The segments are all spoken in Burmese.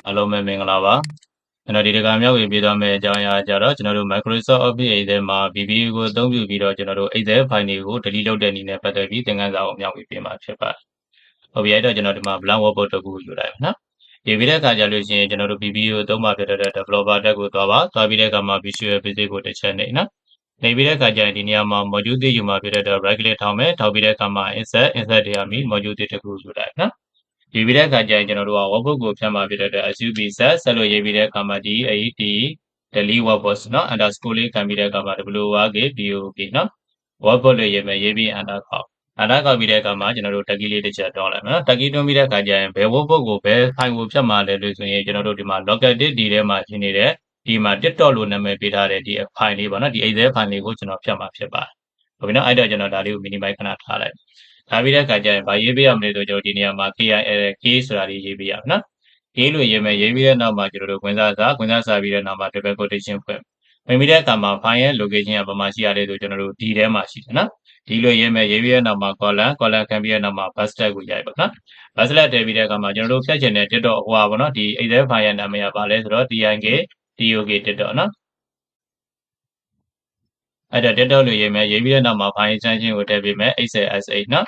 အားလုံးပဲမင်္ဂလာပါကျွန်တော်ဒီတစ်ခါမြောက်ပြီးပြသွားမယ့်အကြောင်းအရာကြတော့ကျွန်တော်တို့ Microsoft Office Excel မှာ VBA ကိုအသုံးပြုပြီးတော့ကျွန်တော်တို့ Excel file တွေကို delete လုပ်တဲ့နည်းနဲ့ပတ်သက်ပြီးသင်ခန်းစာကိုမြောက်ပြီးပြင်မှာဖြစ်ပါတယ်။ဟုတ်ပြီအဲ့တော့ကျွန်တော်ဒီမှာ blank workbook တစ်ခုယူလိုက်ပါနော်။ဒီပြီးတဲ့အခါကျလို့ရှိရင်ကျွန်တော်တို့ VBA ကိုသုံးမှာဖြစ်တဲ့ developer tab ကိုသွားပြီးတဲ့အခါမှာ Visual Basic ကိုတစ်ချက်နှိပ်နော်။နှိပ်ပြီးတဲ့အခါကျရင်ဒီနေရာမှာ module သစ်ယူမှာဖြစ်တဲ့ right click ထောက်မယ်ထောက်ပြီးတဲ့အခါမှာ insert တရားပြီး module သစ်တစ်ခုယူလိုက်နော်။ဒီပြီးတဲ့အခါကျရင်ကျွန်တော်တို့က workbook ကိုဖြတ်မှာဖြစ်တဲ့ SUB set လို့ရေးပြီးတဲ့အခါမှာဒီ delete workbook เนาะ underscore လေးခံပြီးတဲ့အခါမှာ WORK เนาะ workbook လို့ရေးမယ်ရေးပြီး enter ခေါက်ပြီးတဲ့အခါမှာကျွန်တော်တို့ tag key လေးတစ်ချက်တွန်းလိုက်မယ်เนาะ tag key တွန်းပြီးတဲ့အခါကျရင်ဘယ် workbook ကိုဘယ် file ကိုဖြတ်မှာလဲလို့ဆိုရင်ကျွန်တော်တို့ဒီမှာ local disk D ထဲမှာရှိနေတဲ့ဒီမှာ TikTok လို့နာမည်ပေးထားတဲ့ဒီ file လေးပေါ့เนาะဒီ Excel file လေးကိုကျွန်တော်ဖြတ်မှာဖြစ်ပါတယ်ဟုတ်ပြီเนาะအဲ့တော့ကျွန်တော်ဒါလေးကို minimize ခဏထားလိုက်ထားပြီးတဲ့အခါကျရင်ဗာရေးပေးရမလဲဆိုကျွန်တော်ဒီနေရာမှာ K ဆိုတာလေးရေးပေးရမယ်နော် K လို့ရေးမယ်ရေးပြီးတဲ့နောက်မှာကျွန်တော်တို့ခွင့်စားစာပြီးတဲ့နောက်မှာ double quotation ဖွင့်ပြီးတဲ့အခါမှာ file ရဲ့ location ကဘာမှရှိရလဲဆိုကျွန်တော်တို့ D ထဲမှာရှိတယ်နော် D လို့ရေးမယ်ရေးပြီးတဲ့နောက်မှာ column ခံပြီးတဲ့နောက်မှာ buslet ကိုရိုက်ပါနော် buslet တည်ပြီးတဲ့အခါမှာကျွန်တော်တို့ဖြတ်ချင်တဲ့ TikTok ဟိုပါဗောနော်ဒီ Excel file ရဲ့နာမည်ကဘာလဲဆိုတော့ TIK TikTok နော်အဲ့တော့ TikTok လို့ရေးမယ်ရေးပြီးတဲ့နောက်မှာ file extension ကိုထည့်ပေးမယ် XLSH နော်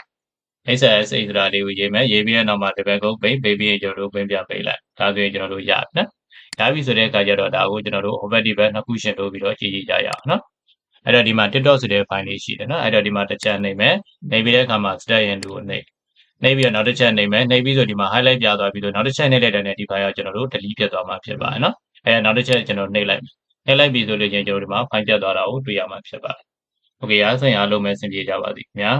XLSH ဆိုတာလေးကိုရေးမယ်ရေးပြီးတဲ့နောက်မှာ double quote ပိတ်ပြီးကျွန်တော်တို့ပြင်ပြပေးလိုက်ဒါဆိုရင်ကျွန်တော်တို့ရပြီနော်ရပြီဆိုတဲ့အခါကျတော့ဒါကိုကျွန်တော်တို့ home button နှစ်ခုရှင်းလို့ပြီးတော့ကြည့်ကြရအောင်နော်အဲ့တော့ဒီမှာ TikTok ဆိုတဲ့ file လေးရှိတယ်နော်အဲ့တော့ဒီမှာတစ်ချက်နှိပ်မယ်နှိပ်ပြီးတဲ့အခါမှာ step in ကိုနှိပ်ပြီးတော့နောက်တစ်ချက်နှိပ်မယ်နှိပ်ပြီးဆိုဒီမှာ highlight ပြသွားပြီးတော့နောက်တစ်ချက်နှိပ်လိုက်တဲ့ဒီ file ကကျွန်တော်တို့ delete ဖြစ်သွားမှာဖြစ်ပါတယ်နော်အဲ့နောက်တစ်ချက်ကျွန်တော်နှိပ်လိုက်ပြီဆိုလို့ချင်းကျွန်တော်ဒီမှာ file ပြတ်သွားတာကိုတွေ့ရမှာဖြစ်ပါတယ်โอเคအားဆိုရင်အားလုံးပဲအဆင်ပြေကြပါစေခင်ဗျာ